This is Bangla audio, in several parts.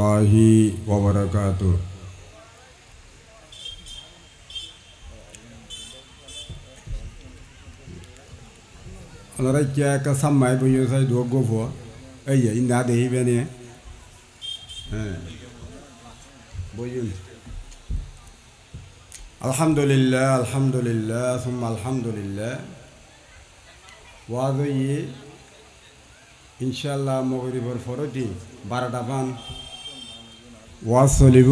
রহমতুল্লাহি ওয়া বারাকাতুহু। আপনারা কি একটা সাম্মাই বইয়ে চাই দোয়া গোফো এই যে ইন্দা দেখিবে নে হ্যাঁ বইন আলহামদুলিল্লাহ আলহামদুলিল্লাহ সুম্মা আলহামদুলিল্লাহ ওয়াজই ইনশাআল্লাহ মগরিবর ফরতি 12টা পান ওয়াজ চলিব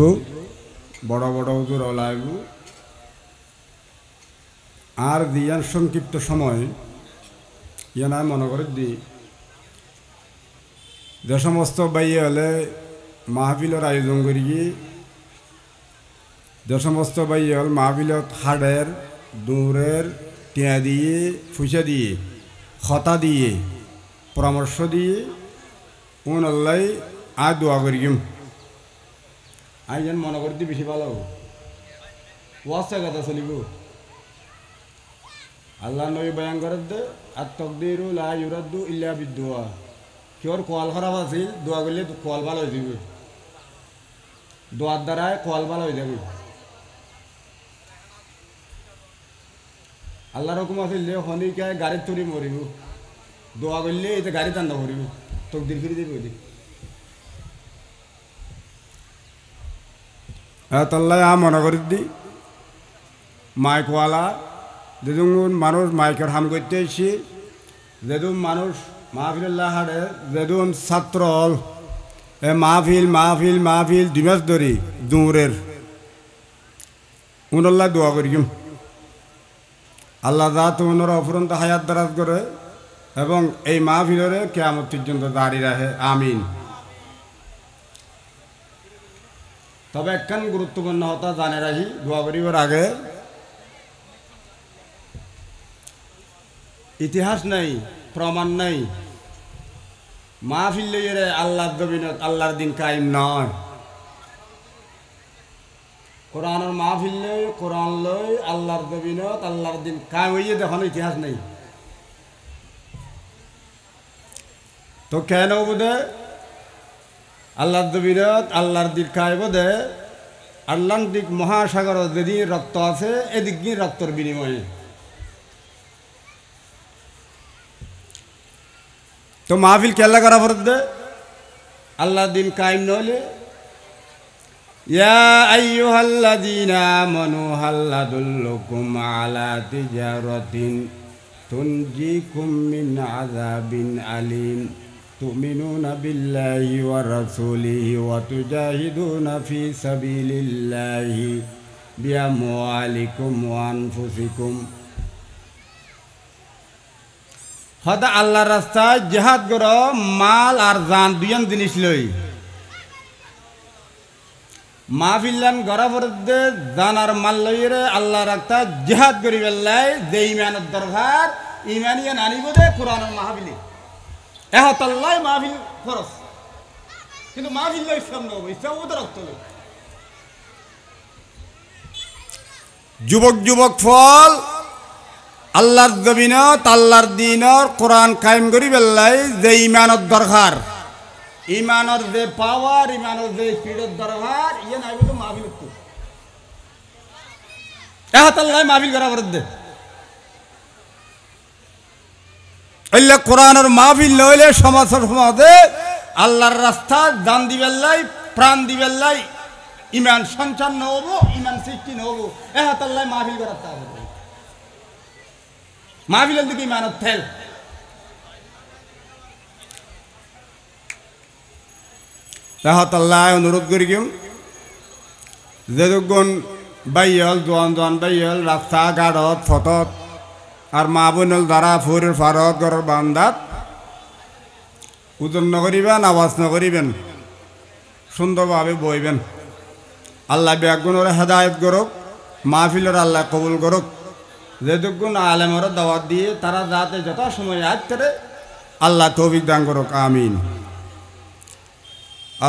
বড় বড় হুজুর ওলাইব আর দিয়ার সংক্ষিপ্ত সময় ইয়ানা মনে করে দি যে সমস্ত বাইয়ে হলে মাহফিলের আয়োজন করি যে সমস্ত বাইয়ে হল মাহফিলত হাড়ের দূরের টিয়া দিয়ে ফুসা দিয়ে খতা দিয়ে পরামর্শ দিয়ে উন আল্লাহ আয় দোয়া করিম আই যেন মনে করে দি বেশি ভালো ওয়াজটা কথা চলিব আল্লাহ নবী বয়ান করে দে আর তকদিরু লা ইউরাদ্দু ইল্লা বিদুয়া কিওর কোয়াল খারাপ আছিল দোয়া করলে কোয়াল ভালো হয়ে যাবে দোয়ার দ্বারায় কোয়াল ভালো হয়ে যাবে আল্লাহর হুকুম আছিল যে হনিকায় গাড়ির তুরি মরিব দোয়া করলে এতে গাড়ি টান্ডা করিব তকদির ফিরে দেবে ওই তাল্লাহ মনে করে দি মাইকওয়ালা যেদুন মানুষ মাইকের হাম করতে এসে যেদুন মানুষ মাহফিল্লাহ হাড়ে যেদুন ছাত্র হল এ মাহফিল মাহফিল মাহফিল 2 মাস ধরে দূরের উনল্লাহ দোয়া করিম আল্লাহ যাত উনার অফুরন্ত হায়াত দারাজ করে এবং এই মাহফিলের কিয়ামত পর্যন্ত দাঁড়িয়ে রাখে আমিন। তবে একখান গুরুত্বপূর্ণ হতা জানে রাখি দোয়া করিবার আগে ইতিহাস নাই প্রমাণ নাই মাহফিল লইয়ে আল্লাহর দবিনত আল্লাহর দিন কায়েম নয় কোরআনের মাহফিল লই কোরআন লই আল্লাহর দবিনত আল্লাহর দিন কায়েম হইয়ে দেখানো ইতিহাস নেই তো কেন বোধে আল্লাহর দবিনত আল্লাহর দিন কায়েম বোধে আল্লাহর দিক মহাসাগর যেদিন রক্ত আছে এদিক দিয়ে রক্তর বিনিময়ে তো মাহফিল কেল্লা করা ফরত দে আল্লাহ দিন কায়েম নহলে ইয়া আইয়ুহাল্লাযীনা আমানু হাল আদুল্লুকুম আলা তিজারাতিন তুনজিকুম মিন আযাবিন আলীম তুমিনুনা বিল্লাহি ওয়া রাসূলিহি ওয়া তুজাহিদুনা ফি সাবিলিল্লাহি বিআমওয়ালিকুম ওয়া আনফুসিকুম হয়তো আল্লাহর রাস্তায় জিহাদ করো মাল আর জান দুইজন জিনিস লই মাহফিল্লান গড়া ফরদে জান আর মাল লইরে আল্লাহ রাস্তা জিহাদ করি বেল্লাই যে ইমানের দরকার ইমানিয়ান আনিব দে কোরআনের মাহফিলে এহতাল্লাহ মাহফিল ফরজ কিন্তু মাহফিল লই ইসলাম নব ইসলাম ওদের রক্ত লই যুবক যুবক ফল আল্লাহর জমিনত আল্লাহর দিনের কোরআন কায়েম করি বেল্লাই যে ইমানের দরকার ইমানের যে পাওয়ার ইমানের যে স্পিডের দরকার ইয়ে নাই বলে মাহফিল তো এহতাল্লাহ মাহফিল করা বরদে আল্লাহ কোরআনের মাহফিল লইলে সমাজে আল্লাহর রাস্তা জান দিবেল্লাই প্রাণ দিবেল্লাই ইমান সঞ্চার নহব ইমান সৃষ্টি নহব এহতাল্লাহ মাহফিল করাতে হবে মাহফিলের দিকে ইমানত থেল তাহতাল্লাহ অনুরোধ করি কিম যেগুন বাইল জোয়ান জোয়ান বাইল রাস্তা ঘাটত ফটত আর মা বোনল দ্বারা ফুরের ফারত ঘরের বান্দাত ওজন নকরিবেন আওয়াজ নকরিবেন সুন্দরভাবে বইবেন আল্লাহ ব্যাগুণের হেদায়ত করুক মাহফিলের আল্লাহ কবুল করুক যেদুগুণ আলেমর দাওয়াত দিয়ে তারা যাতে যত সময় আজ করে আল্লাহ তৌফিক দান করুক আমিন।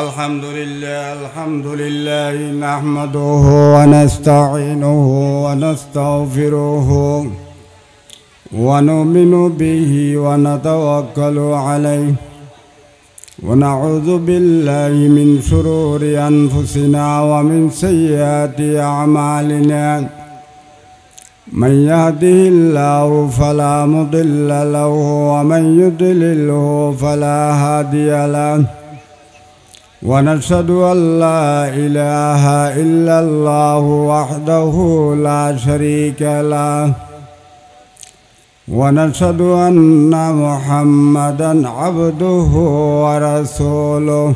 আলহামদুলিল্লাহ আলহামদুলিল্লাহ নাহমাদুহু ওয়া নাস্তাঈনুহু ওয়া নাস্তাগফিরুহু ওয়া নু'মিনু বিহি ওয়া নাতাওয়াক্কালু আলাইহি ونعوذ بالله من شرور أنفسنا ومن سيئات أعمالنا من يهده الله فلا مضل له ومن يضلله فلا هادي له ونشهد أن لا إله إلا الله وحده لا شريك له ونشهد أن محمدا عبده ورسوله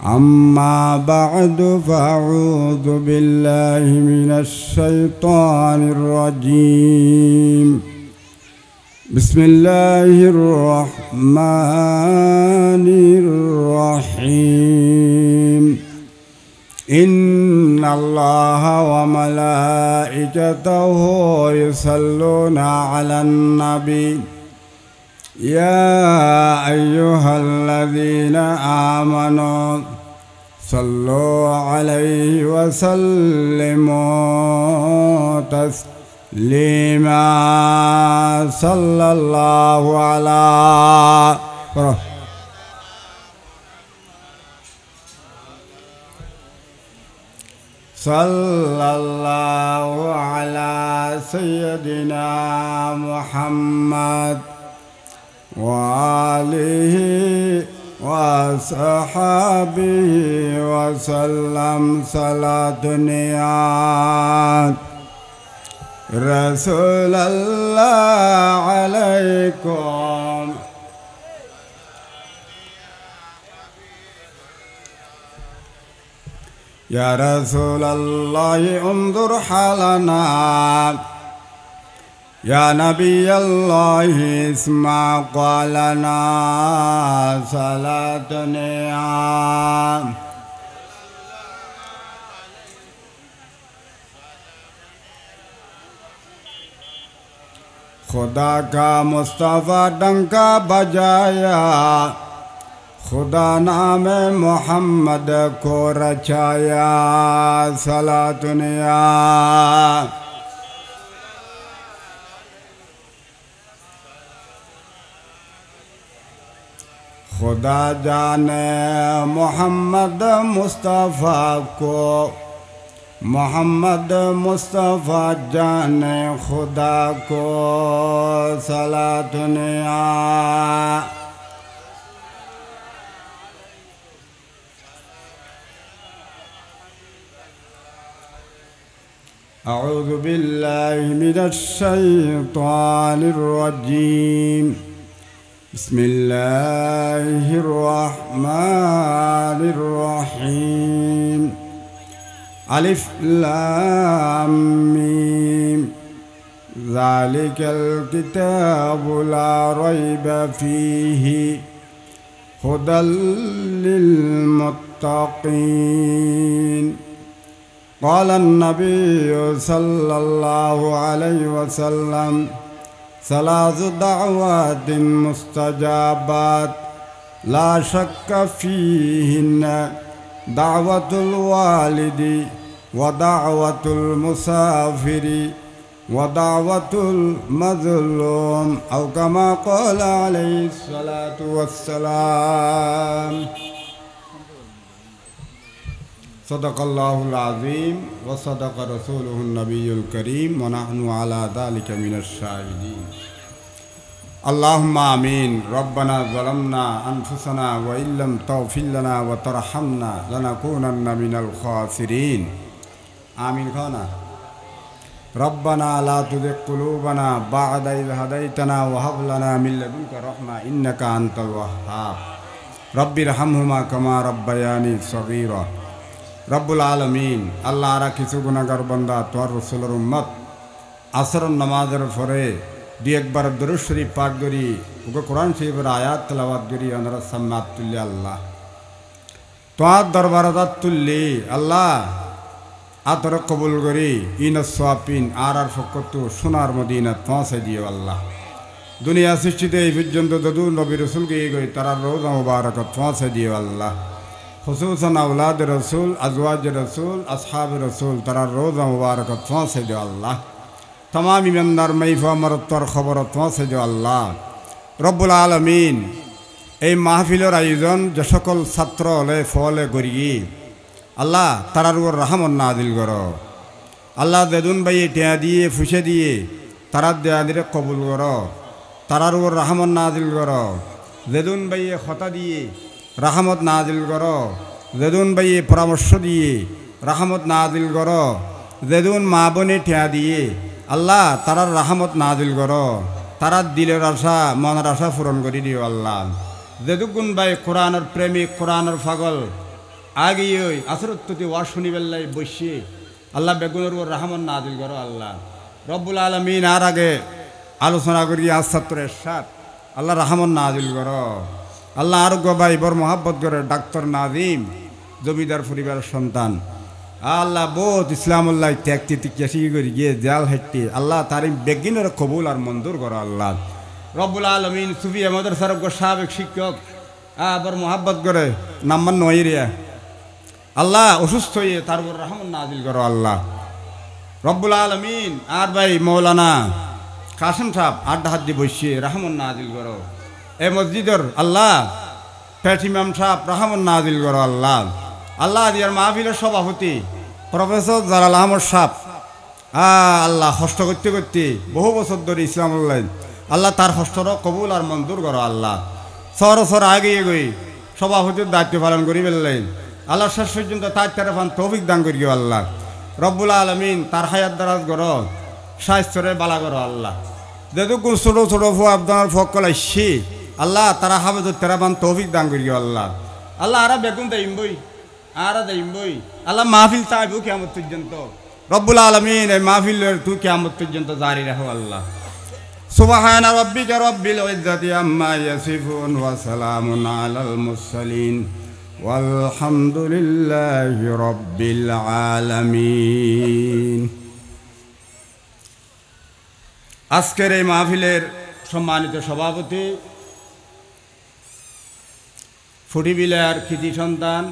أما بعد فأعوذ بالله من الشيطان الرجيم بسم الله الرحمن الرحيم إن الله وملائكته يصلون على النبي يا أيها الذين آمنوا صلوا عليه وسلموا تسليما صلى الله على صلى الله على سيدنا محمد وآله وصحبه وسلم صلاة نيات رسول الله عليكم يا رسول الله انظر حالنا يا نبي الله اسمع قالنا صلاة نعم खुदा का मुस्तफ़ा डंका बजाया खुदा नाम मोहम्मद को रचाया सलातुनिया खुदा जाने मोहम्मद मुस्तफ़ा को मोहम्मद मुस्तफ़ा जाने खुदा को सलातुनिया أعوذ بالله من الشيطان الرجيم بسم الله الرحمن الرحيم ألف لام ميم ذلك الكتاب لا ريب فيه هدى للمتقين قال النبي صلى الله عليه وسلم ثلاث دعوات مستجابات لا شك فيهن دعوة الوالد ودعوة المسافر ودعوة المظلوم أو كما قال عليه الصلاة والسلام صدق الله العظيم وصدق رسوله النبي الكريم ونحن على ذلك من الشاهدين اللهم آمين ربنا ظلمنا أنفسنا وإن لم تغفر لنا وترحمنا لنكونن من الخاسرين آمين خانا ربنا لا تزغ قلوبنا بعد إذ هديتنا وهب لنا من لدنك رحمة إنك أنت الوهاب رب ارحمهما كما ربياني صغيرا রব্বুল আলমিন আল্লাহ আরা কিছু গুনাহগার বান্দা তোর রসুলের উম্মত আসরের নামাজের পরে দুই একবার দরুদ শরীফ পাঠ করি ওকে কোরআন শরীফের আয়াত তেলাওয়াত করি আমরা সামনাত তুল্লি আল্লাহ তোর দরবারত তুল্লি আল্লাহ আতর কবুল করি ইন সোয়াপিন আর ফকতু সোনার মদিনাত পৌঁছে দিও আল্লাহ দুনিয়া সৃষ্টিতে এই পর্যন্ত যদু নবী রসুলকে গই তারা রোজা মুবারকত পৌঁছে দিও আল্লাহ खुसूसन औलाद रसूल अजवाज रसूल असहाब रसूल तरा रोज़ा मुबारक से जो अल्लाह तमाम ईमानदार मैफा मरतर खबर से जो अल्लाह रब्बुल आलमीन এই মাহফিলের আয়োজন যে সকল ছাত্র হলে ফলে করি আল্লাহ তারার উপর রহমত নাজিল কর। আল্লাহ দেদুন ভাই টিয়া দিয়ে ফুসে দিয়ে তারার দেয়া দিলে কবুল কর, তারার উপর রহমত নাজিল কর। দেদুন ভাইয়ে খতা দিয়ে রহমত নাজিল কর, দেদুন ভাইয়ে পরামর্শ দিয়ে রহমত নাজিল কর। দেদুন মা বোনে টিয়া দিয়ে আল্লাহ তারার রহমত নাজিল কর, তারার দিলের আশা মনের আশা পূরণ করে দিও আল্লাহ। দেদুগুন ভাই কোরআনের প্রেমিক, কোরআনের পাগল আগে ওই আসরত্ততি ওয়া শুনিবেল্লাই বসে আল্লাহ বেগুনের উপর রহমত নাজিল করো আল্লাহ রব্বুল আলমিন। আর আগে আলোচনা করি আজ ছাত্রের সাথ আল্লাহ রহমত নাজিল করো আল্লাহ। আরোগ্য ভাই বর মোহাব্বত করে ডাক্তার নাজিম জমিদার পরিবারের সন্তান আল্লাহ বহুত ইসলামুল্লাহ ত্যাগতি তিকাশি করি গিয়ে জাল হেঁটে আল্লাহ তারিম বেগিনের কবুল আর মঞ্জুর করো আল্লাহ রব্বুল আলমিন। সুফি আমাদের সারজ্ঞ সাবেক শিক্ষক বর মোহাব্বত করে নাম্বার নয়রিয়া আল্লাহ অসুস্থ হয়ে তার উপর রহমত নাজিল করো আল্লাহ রব্বুল আলমিন। আর ভাই মৌলানা কাসেম সাহেব আড্ডা হাত দিয়ে বসিয়ে রহমত নাজিল করো। এ মসজিদের আল্লাহ পেট ইমাম সাহেব রহমত নাজিল করো আল্লাহ। আল্লাহ দিয়ার মাহফিলের সভাপতি প্রফেসর জালাল আহমদ সাহেব আল্লাহ কষ্ট করতে করতে বহু বছর ধরে ইসলামুল্লাহ আল্লাহ তার কষ্টর কবুল আর মঞ্জুর করো আল্লাহ। সর আগে গই সভাপতির দায়িত্ব পালন করি ফেললেন আল্লাহ শেষ পর্যন্ত তার তেরে ফান তৌফিক দান করিও আল্লাহ রব্বুল আলমিন। তার হায়াত দারাজ করো, স্বাস্থ্যরে বালা করো আল্লাহ। যেটুকু ছোটো ছোটো ফো আপনার ফকল আসছি আল্লাহ তারা হাফেজর তেরা ফান তৌফিক দান করিও আল্লাহ। আল্লাহ আরা বেগুন দেইম বই আরা দেইম বই আল্লাহ মাহফিল চাইব কিয়ামত পর্যন্ত রব্বুল আলমিন। এই মাহফিলের তুই কিয়ামত পর্যন্ত জারি রাখো আল্লাহ। সুবহানা রাব্বিকা রাব্বিল ইজ্জাতি আম্মা ইয়াসিফুন ওয়া সালামুন আলাল মুরসালিন ওয়ালহামদুলিল্লাহি রাব্বিল আলামিন। আজকের এই মাহফিলের সম্মানিত সভাপতি ফুটিবিলার কৃতি সন্তান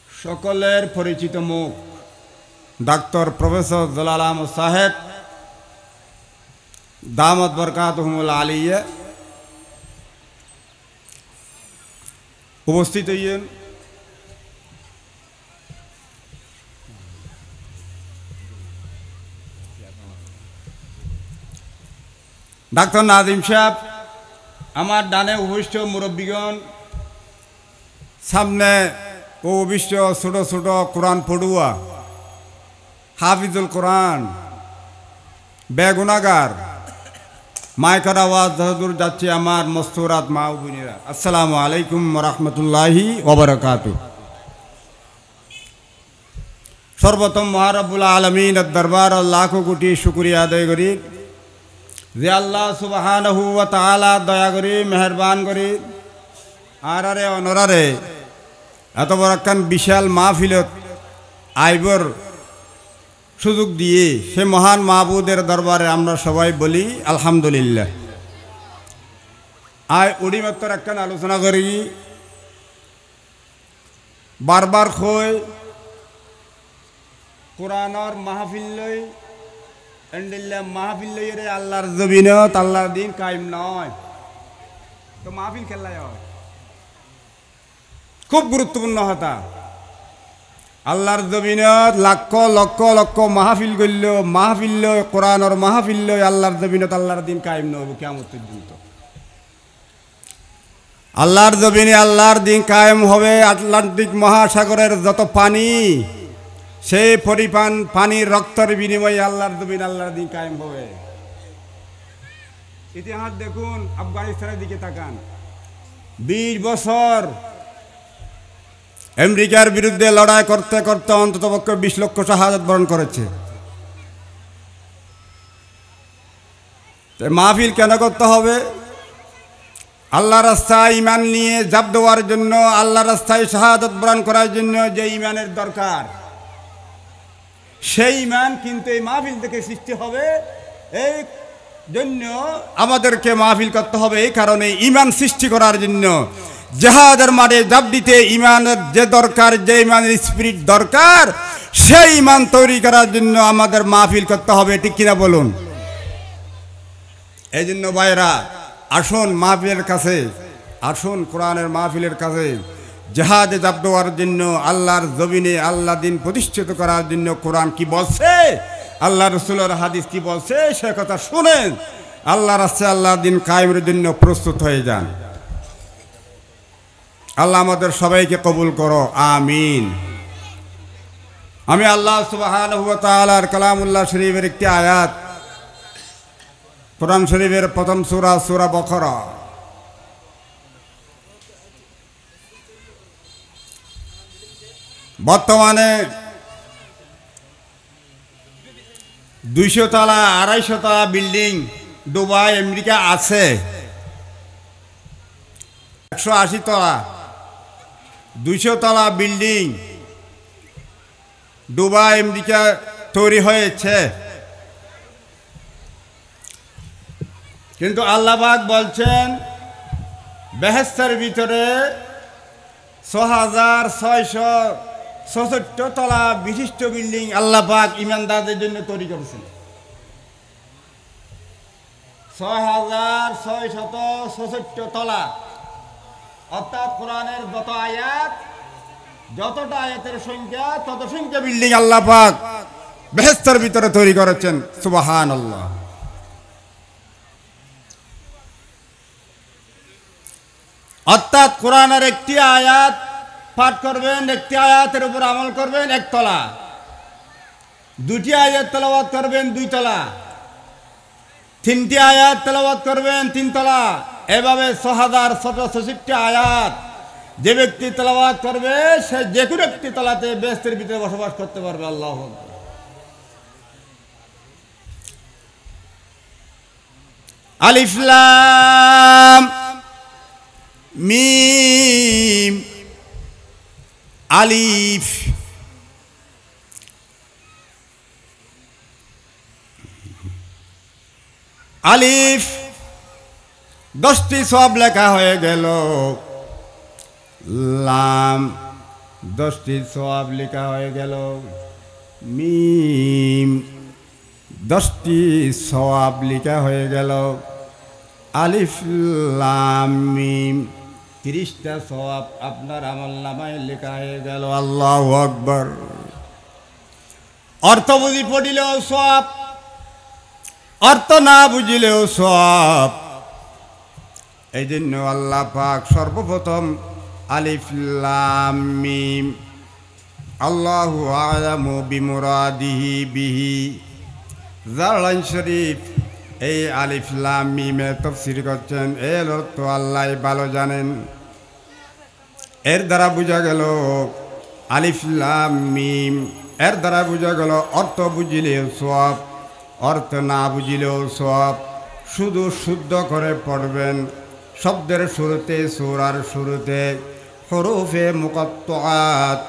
সকলের পরিচিত মুখ ডাক্তার প্রফেসর জালাল আহমদ সাহেব দামত বরকাতুহুমুল আলিয়া উপস্থিত হইয়েন। ডাক্তার নাজিম সাহেব আমার ডানে উপবিষ্ট মুরব্বীগণ, সামনে উপবিষ্ট ছোট ছোট কোরআন পড়ুয়া হাফিজুল কোরআন বেগুনাগার মাইকার আওয়াজ যতদূর যাচ্ছে আমার মস্তরাত মা ও বোনেরা, আসসালামু আলাইকুম রহমতুল্লাহি ওবরাকাতুহু। সর্বপ্রথম মহারব্বুল আলমিনের দরবার লাখো কোটি শুকরিয়া আদায় করি যে আল্লাহ সুবহানাহু ওয়া তাআলা দয়া করি মেহরবান করি আরারে অনরারে এত বড় একখান বিশাল মাহফিলত আইবর সুযোগ দিয়ে সে মহান মাহবুদের দরবারে আমরা সবাই বলি আলহামদুলিল্লাহ। আয় উড়িমাত্র একখান আলোচনা করি বারবার কই কোরআনের মাহফিল লই এন্ডিল্লা মাহফিল লই রে আল্লাহর জমিনত আল্লাহর দিন কায়েম নয় তো মাহফিল খেলায় হয় খুব গুরুত্বপূর্ণ হতা। আল্লাহর জমিনত লক্ষ লক্ষ লক্ষ মাহফিল গইল মাহফিল লই কোরআনের মাহফিল লই আল্লাহর জমিনত আল্লাহর দিন কায়েম নয় কিয়ামত পর্যন্ত। আল্লাহর জমিনে আল্লাহর দিন কায়েম হবে আটলান্টিক মহাসাগরের যত পানি সেই পরিমাণ পানির রক্তের বিনিময়ে আল্লাহর জমিন আল্লাহর দিন কায়েম হবে। ইতিহাস দেখুন, আফগানিস্তানের দিকে তাকান, 20 বছর আমেরিকার বিরুদ্ধে লড়াই করতে করতে অন্ততপক্ষে 20 লক্ষ শাহাদাত বরণ করেছে। মাহফিল কেন করতে হবে? আল্লাহ রাস্তায় ইমান নিয়ে জাপ দেওয়ার জন্য, আল্লাহ রাস্তায় শাহাদাত বরণ করার জন্য যে ইমানের দরকার সেই ইমান কিন্তু এই মাহফিল থেকে সৃষ্টি হবে। এই জন্য আমাদেরকে মাহফিল করতে হবে। এই কারণে ইমান সৃষ্টি করার জন্য জিহাদের মাঠে জাপ দিতে ইমানের যে দরকার, যে ইমানের স্পিরিট দরকার, সেই ইমান তৈরি করার জন্য আমাদের মাহফিল করতে হবে। ঠিক কিনা বলুন? এই জন্য ভাইরা আসুন মাহফিলের কাছে, আসুন কোরআনের মাহফিলের কাছে। জেহাদে যাব দেওয়ার জন্য, আল্লাহর জমিনে আল্লাহ দিন প্রতিষ্ঠিত করার জন্য কোরআন কি বলছে, আল্লাহ রসুলের হাদিস কি বলছে, সে কথা শুনেন। আল্লাহর রাস্তায় আল্লাহর দিন কায়েমের জন্য প্রস্তুত হয়ে যান। আল্লাহ আমাদের সবাইকে কবুল করো, আমিন। আমি আল্লাহ সুবহানাহু ওয়া তাআলার কালামুল্লাহ শরীফের একটি আয়াত, কোরআন শরীফের প্রথম সূরা, সূরা বাকারা, বর্তমানে 200 তলা 250 তলা বিল্ডিং দুবাই আমেরিকা আছে। 180 তলা 200 তলা বিল্ডিং দুবাই আমেরিকা তৈরি হয়েছে। কিন্তু আল্লাহ পাক বলছেন বেহেশতের ভিতরে 6666 তলা বিশিষ্ট বিল্ডিং আল্লাহ পাক ইমানদারদের জন্য তৈরি করেছেন। 6666 তলা, অর্থাৎ কোরআনের যত আয়াত, যতটা আয়াতের সংখ্যা তত সংখ্যা বিল্ডিং আল্লাহ পাক বেহেশতের ভিতরে তৈরি করেছেন। সুবহানাল্লাহ। অর্থাৎ কোরআনের একটি আয়াত পাঠ করবেন, একটি আয়াতের উপর আমল করবেন 1 তলা, 2টি আয়াত তেলাওয়াত করবেন 2 তলা, 3টি আয়াত তেলাওয়াত করবেন 3 তলা। এভাবে 6666 আয়াত যে ব্যক্তি তেলাওয়াত করবে সে যে কোনো একটি তলাতে বেহেশতের ভিতরে বসবাস করতে পারবে। আল্লাহু আকবার। আলিফ লাম মিম, আলিফ আলিফ 10টি সওয়াব লেখা হয়ে গেল। লাম 10টি সওয়াব লেখা হয়ে গেল। মিম 10টি সওয়াব লেখা হয়ে গেল। আলিফ লাম মিম 30টা সওয়াব আপনার আমলনামায় লেখা হয়ে গেল। আল্লাহু আকবার। অর্থ বুঝি পড়িলেও সওয়াব, অর্থ না বুঝিলেও সওয়াব। এই জন্য আল্লাহ পাক সর্বপ্রথম আলিফ লাম মিম আল্লাহু আ'লামু বিমুরাদিহি বিহি, জালাল শরীফ এই আলিফ লাম মিমে তাফসীর করছেন, এর অর্থ আল্লাহ ভালো জানেন। এর দ্বারা বোঝা গেল আলিফ লাম মিম, এর দ্বারা বোঝা গেল অর্থ বুঝিলেও সওয়াব, অর্থ না বুঝিলেও সওয়াব। শুধু শুদ্ধ করে পড়বেন। শব্দের শুরুতে, সূরার শুরুতে হরফে মুকাত্তাআত,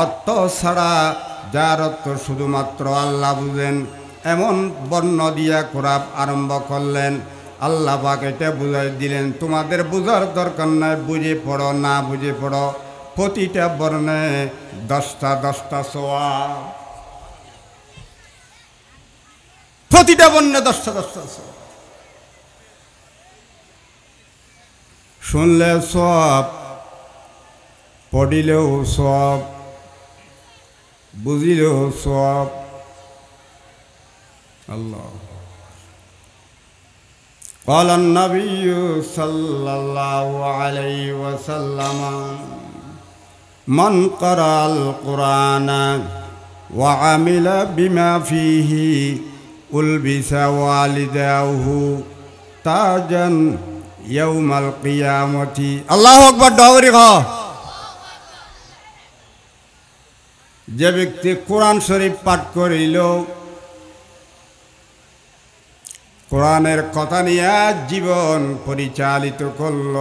অর্থ ছাড়া যার অর্থ শুধুমাত্র আল্লাহ বুঝেন এমন বর্ণ দিয়া কোরআন আরম্ভ করলেন। আল্লাহ পাক এটা বুঝাই দিলেন, তোমাদের বুঝার দরকার নাই, বুঝে পড়ো, না বুঝে পড়ো। প্রতিটা বর্ণে 10টা সওয়াব, প্রতিটা বর্ণে 10টা সওয়াব। শুনলে সওয়াব, পড়িলেও সওয়াব, বুঝিলেও সওয়াব। আল্লাহ قال النبي صلى الله عليه وسلم من قرأ القرآن وعمل بما فيه ألبس والداه تاجا يوم القيامة। الله أكبر। دعوري خا যে ব্যক্তি কোরআন শরীফ পাঠ করিল, কোরআনের কথা নিয়ে জীবন পরিচালিত করল,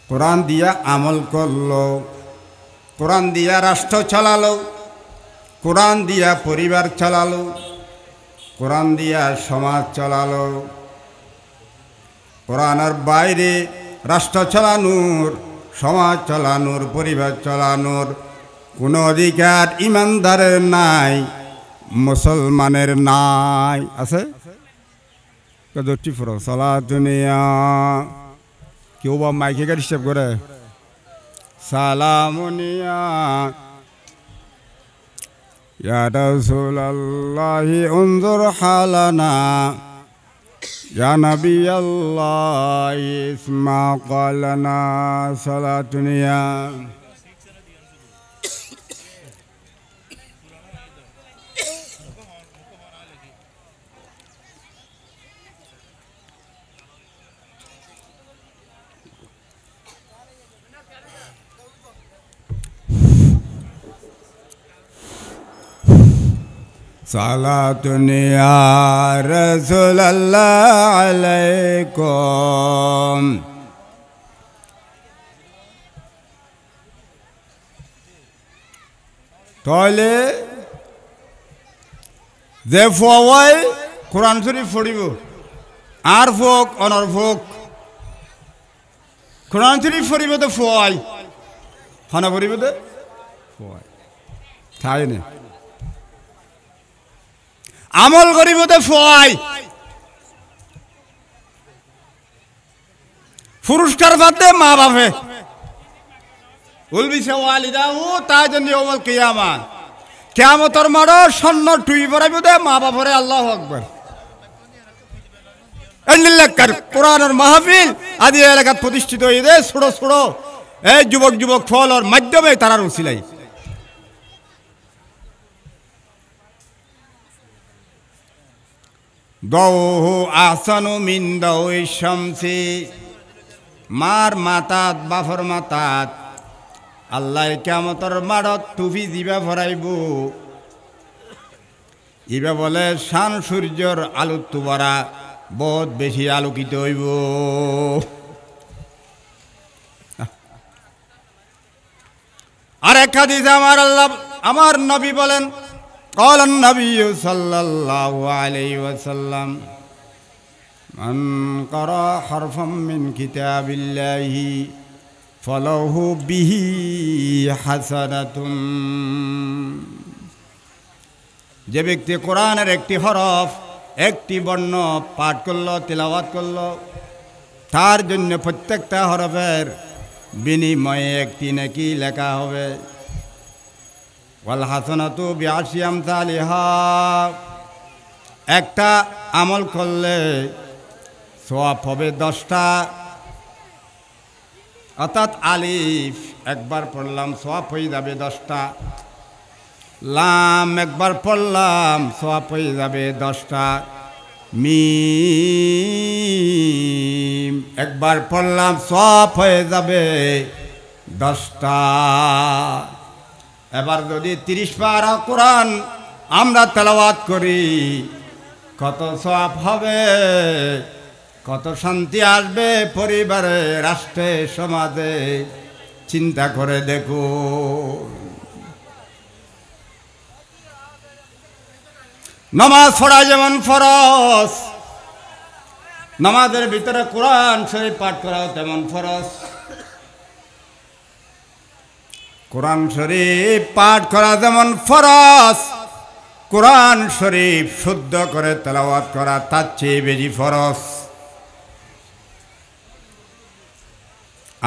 কোরআন দিয়া আমল করল, কোরআন দিয়া রাষ্ট্র চালালো, কোরআন দিয়া পরিবার চালালো, কোরআন দিয়া সমাজ চালালো। কোরআনের বাইরে রাষ্ট্র চালানোর, সমাজ চালানোর, পরিবার চালানোর কোনো অধিকার ইমানদারের নাই, মুসলমানের নাই। আছে? কদরটি পড়ো সালাতুনিয়া কেউ বা মাইকে গাড়ি হিসাব করে সালামুনিয়া ইয়া রাসূলুল্লাহি উনজুর হালানা ইয়া নবিয়াল্লাহি ইসমা ক্বালানা সালাতুনিয়া সালাতুনিয়া রাসূলুল্লাহ আলাইকুম তাহলে যে ফুয়াই কোরআন শরীফ পড়িব আর ফোক অনর ফোক কোরআন শরীফ পড়িব তো ফুয়াই হনা পড়িব তো ফুয়াই তাই না আমল করিব তো ফুয়াই পুরস্কার পাতে মা বাপে উলবিসা ওয়ালিদাহু তাজন ইয়াউমুল কিয়ামা কিয়ামতের মাঠে স্বর্ণ টুই পরাইব দে মা বাপরে আল্লাহু আকবার আল্লাহর কোরআনের মাহফিল আদি এলাকাত প্রতিষ্ঠিত হইছে ছোট ছোট এই যুবক যুবক ফলর মাধ্যমে তারার উসিলাই দাওহু আহসানু মিন দাওই শামসি মার মাতাত বাফর মাতাত আল্লাহ কিয়ামতের মাঠত টুপি দিবা ভরাইব ইবা বলে শান সূর্যর আলোর তুবারা বহুত বেশি আলোকিত হইব আর এক হাদিসে আমার নবী বলেন قال النبي صلى الله عليه وسلم من قرأ حرفا من كتاب الله فله به حسنة যে ব্যক্তি কোরআনের একটি হরফ একটি বর্ণ পাঠ করলো তিলাওয়াত করলো তার জন্য প্রত্যেকটা হরফের বিনিময়ে একটি নেকি লেখা হবে ওয়াল হাসানাতু বিআশরি আমসালিহা একটা আমল করলে সওয়াব হবে 10টা অর্থাৎ আলিফ একবার পড়লাম সওয়াব হয়ে যাবে 10টা লাম একবার পড়লাম সওয়াব হয়ে যাবে 10টা মিম একবার পড়লাম সওয়াব হয়ে যাবে 10টা এবার যদি 30 পারা কোরআন আমরা তেলাওয়াত করি কত সওয়াব হবে কত শান্তি আসবে পরিবারে রাষ্ট্রে সমাজে চিন্তা করে দেখো নামাজ পড়া যেমন ফরজ নামাজের ভিতরে কোরআন শরীফ পাঠ করাও তেমন ফরজ কোরআন শরীফ পাঠ করা যেমন ফরজ কোরআন শরীফ শুদ্ধ করে তেলাওয়াত করা তার চেয়ে বেশি ফরজ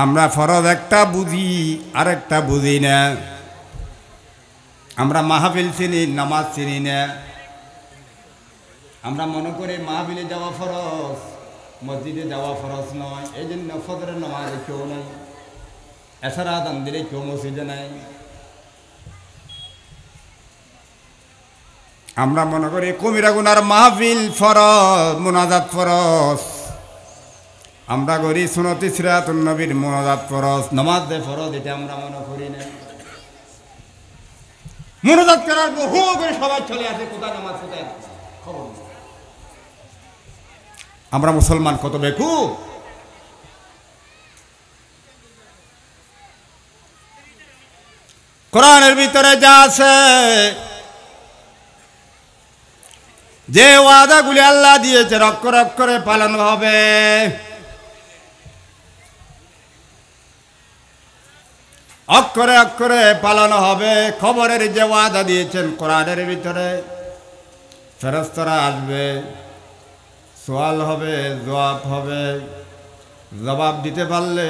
আমরা ফরজ একটা বুঝি আরেকটা বুঝি না আমরা মাহফিল চিনি নামাজ চিনি না আমরা মনে করি মাহফিলে যাওয়া ফরজ মসজিদে যাওয়া ফরজ নয় এই জন্য ফজরের নামাজে কেউ নাই এছাড়া আদান দিলে কেউ মসজিদে নাই আমরা মনে করি কবিরা গুনার মাহফিল ফরজ মুনাজাত ফরজ আমরা করি সুন্নতি সিরাতুন নবীর মুনাজাত ফরজ নামাজ দে ফরজ এটা আমরা মনে করি না মুনাজাত করার বহু করে সবাই চলে আসে কোথায় নামাজ কোথায় খবর আমরা মুসলমান কত বেকুব কোরআনের ভিতরে যা আছে যে ওয়াদাগুলি আল্লাহ দিয়েছে অক্ষরে অক্ষরে পালন হবে অক্ষরে অক্ষরে পালন হবে খবরের যে ওয়াদা দিয়েছেন কোরআনের ভিতরে ফেরেশতারা আসবে সোয়াল হবে, জবাব হবে। জবাব দিতে পারলে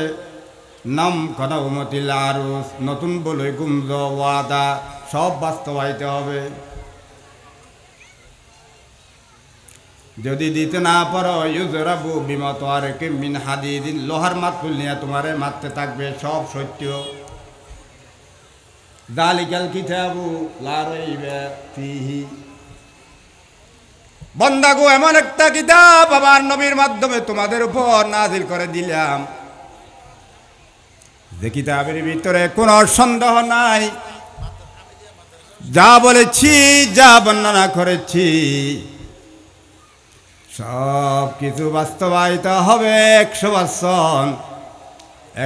নাম কনা উমতিল আরুস, নতুন বলে গুমজ ওয়াদা সব বাস্তবায়িত হবে। যদি দিতে না পারো ইউজরাবু বিমাতওয়ারিকিম মিন হাদিদিন, লোহার মাতুল নিয়ে তোমারে মারতে থাকবে, সব সত্য। যালিকাল কিতাবু লা রাইবা ফীহি, বান্দাগো এমন একটা কিতাব আমার নবীর মাধ্যমে তোমাদের উপর নাজিল করে দিলাম, যে কিতাবের ভিতরে কোনো সন্দেহ নাই। যা বলেছি, যা বর্ণনা করেছি, সব কিছু বাস্তবায়িত হবে 100%,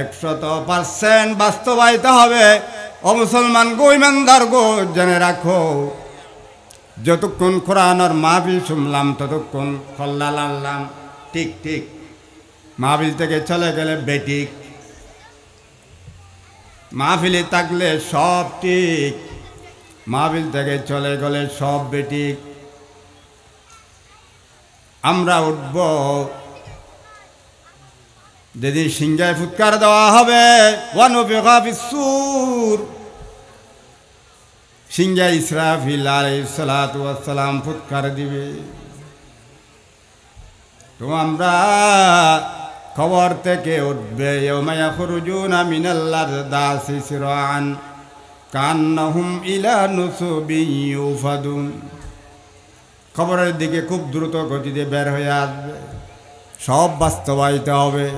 100% বাস্তবায়িত হবে। ও মুসলমান গো, ইমানদার গো, জেনে রাখো, যতক্ষণ কোরআন আর মাহফিল শুনলাম ততক্ষণ খল্লা লাল্লাম, ঠিক ঠিক। মাহফিল থেকে চলে গেলে বেঠিক, মাহফিলে থাকলে সব ঠিক, মাহফিল থেকে চলে গেলে সব বেঠিক। আমরা উঠব যেদিন সিংহায় ফুৎকার দেওয়া হবে, ওয়ানুফিখা ফিস-সূর, সিংহায় ইসরাফিল আলাইহিস সালাতু ওয়াস সালাম ফুৎকার দিবে। তো আমরা কবর থেকে উঠবে, ইয়াউমা ইয়াখরুজুনা মিনাল আরদাসি সিরআন কান্নাহুম ইলা নুসুবিন ইউফাদুন, খবরের দিকে খুব দ্রুত গতিতে বের হয়ে আসবে, সব বাস্তবায়িত হবে,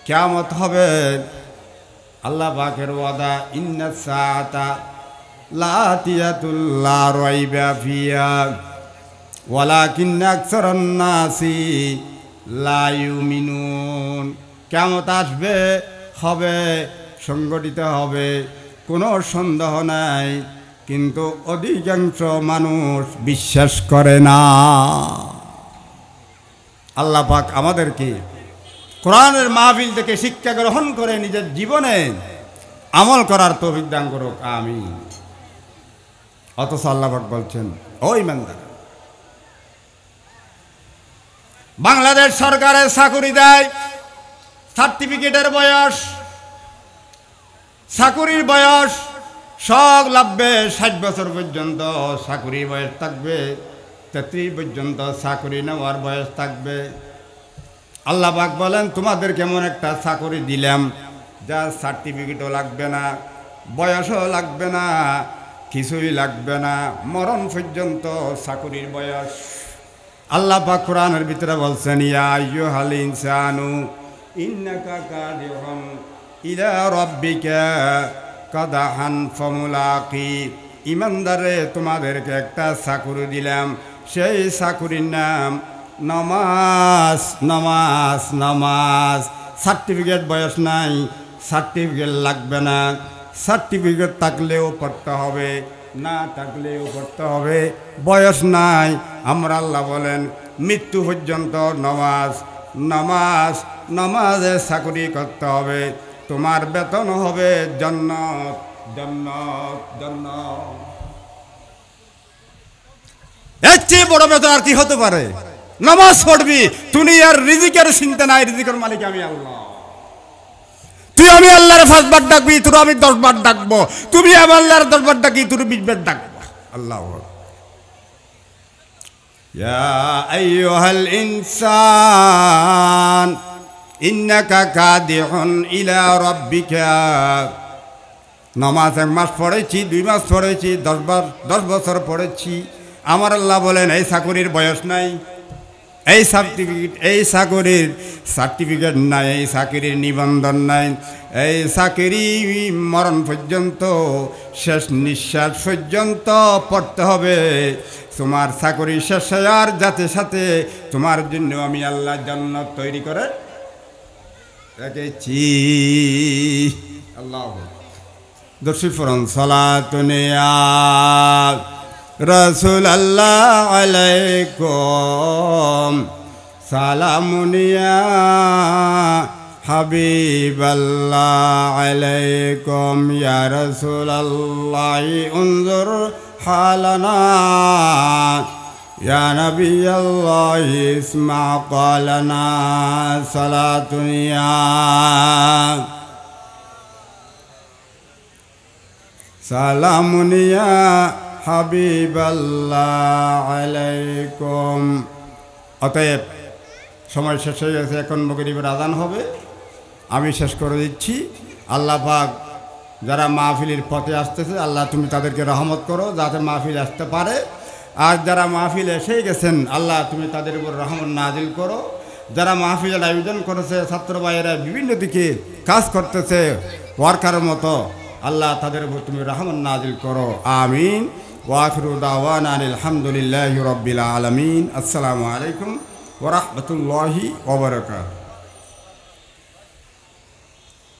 কিয়ামত হবে। আল্লাহ পাকের ওয়াদা, ইন্নাস সাআতা লাতিয়াতুল লা রাইবা ফিহা ওয়ালাকিন্না আকসারান নাসি লা ইউমিনুন, কিয়ামত আসবে, হবে, সংগঠিত হবে, কোনো সন্দেহ নাই, কিন্তু অধিকাংশ মানুষ বিশ্বাস করে না। আল্লাহ পাক আমাদেরকে কোরআনের মাহফিল থেকে শিক্ষা গ্রহণ করে নিজের জীবনে আমল করার তৌফিক দান করুক, আমিন। অথচ আল্লাহ পাক বলছেন, ও ইমানদার, বাংলাদেশ সরকারের চাকুরি দেয়, সার্টিফিকেটের বয়স, চাকুরির বয়স সব লাগবে 60 বছর পর্যন্ত চাকুরির বয়স থাকবে, 33 পর্যন্ত চাকুরি নেওয়ার বয়স থাকবে। আল্লাহ পাক বলেন, তোমাদের কেমন একটা চাকুরি দিলাম, যা সার্টিফিকেটও লাগবে না, বয়সও লাগবে না, কিছুই লাগবে না, মরণ পর্যন্ত চাকুরির বয়স। আল্লাহ পাক কোরআনের ভিতরে বলছেন, ইয়া আইয়ুহাল ইনসানু ইন্নাকা কাদিহুন ইলা রাব্বিকা কাদাহান ফামুলাকি, ইমানদারে তোমাদেরকে একটা চাকুরি দিলাম, সেই চাকুরির নাম নামাজ। নামাজ নামাজ, সার্টিফিকেট বয়স নাই, সার্টিফিকেট লাগবে না, সার্টিফিকেট থাকলেও পড়তে হবে, না থাকলেও পড়তে হবে, বয়স নাই। আমরা আল্লাহ বলেন, মৃত্যু পর্যন্ত নামাজ নামাজ নামাজে চাকুরি করতে হবে, তোমার বেতন হবে জান্নাত জান্নাত জান্নাত। এর চেয়ে বড় বেতন আর কি হতে পারে? নামাজ পড়বি, তুই আর রিজিকের চিন্তা নাই, রিজিকের মালিক আমি আল্লাহ। তুই আমি আল্লাহর 5 বার ডাকবি, তোর আমি 10 বার ডাকবো, তুমি আমার আল্লাহর 10 বার ডাকি, তোর 20 বার ডাকবো। আল্লাহ, ইয়া আইয়ুহাল ইনসান ইন্নাকা কাদিহুন ইলা রাব্বিকা। নামাজ 1 মাস পড়েছি, 2 মাস পড়েছি, 10 বছর পড়েছি, আমার আল্লাহ বলেন, এই চাকুরির বয়স নাই, এই সার্টিফিকেট, এই চাকুরির সার্টিফিকেট নাই, এই চাকরির নিবন্ধন নাই, এই চাকরি মরণ পর্যন্ত, শেষ নিঃশ্বাস পর্যন্ত পড়তে হবে। তোমার চাকরি শেষ হওয়ার সাথে সাথে তোমার জন্য আমি আল্লাহ জান্নাত তৈরি করে রেখেছি। আল্লাহ দর্শি ফরন সালাতুনিয়া রাসূলুল্লাহ আলাইকুম সালামুনিয়া হাবিবাল্লাহ আলাইকুম ইয়া রাসূলুল্লাহ উনজুর হালানা يا نبي الله اسمع قالنا صلاة يا سلام يا حبيب الله عليكم অতএব সময় শেষ হয়ে গেছে, এখন মাগরিবের আযান হবে, আমি শেষ করে দিচ্ছি। আল্লাহ পাক যারা মাহফিলের পথে আসতেছে, আল্লাহ তুমি তাদেরকে রহমত করো যাতে মাহফিল আসতে পারে। আর যারা মাহফিল এসেই গেছেন, আল্লাহ তুমি তাদের উপর রহমত নাজিল করো। যারা মাহফিলের আয়োজন করেছে, ছাত্র ভাইয়েরা বিভিন্ন দিকে কাজ করতেছে ওয়ার্কারের মতো, আল্লাহ তাদের উপর তুমি রহমত নাজিল করো। আমিন। ওয়া আখিরু দাওয়ানা আলহামদুলিল্লাহি রাব্বিল আলামিন। আসসালামু আলাইকুম ওয়া রাহমাতুল্লাহি ওয়া বারাকাতুহু।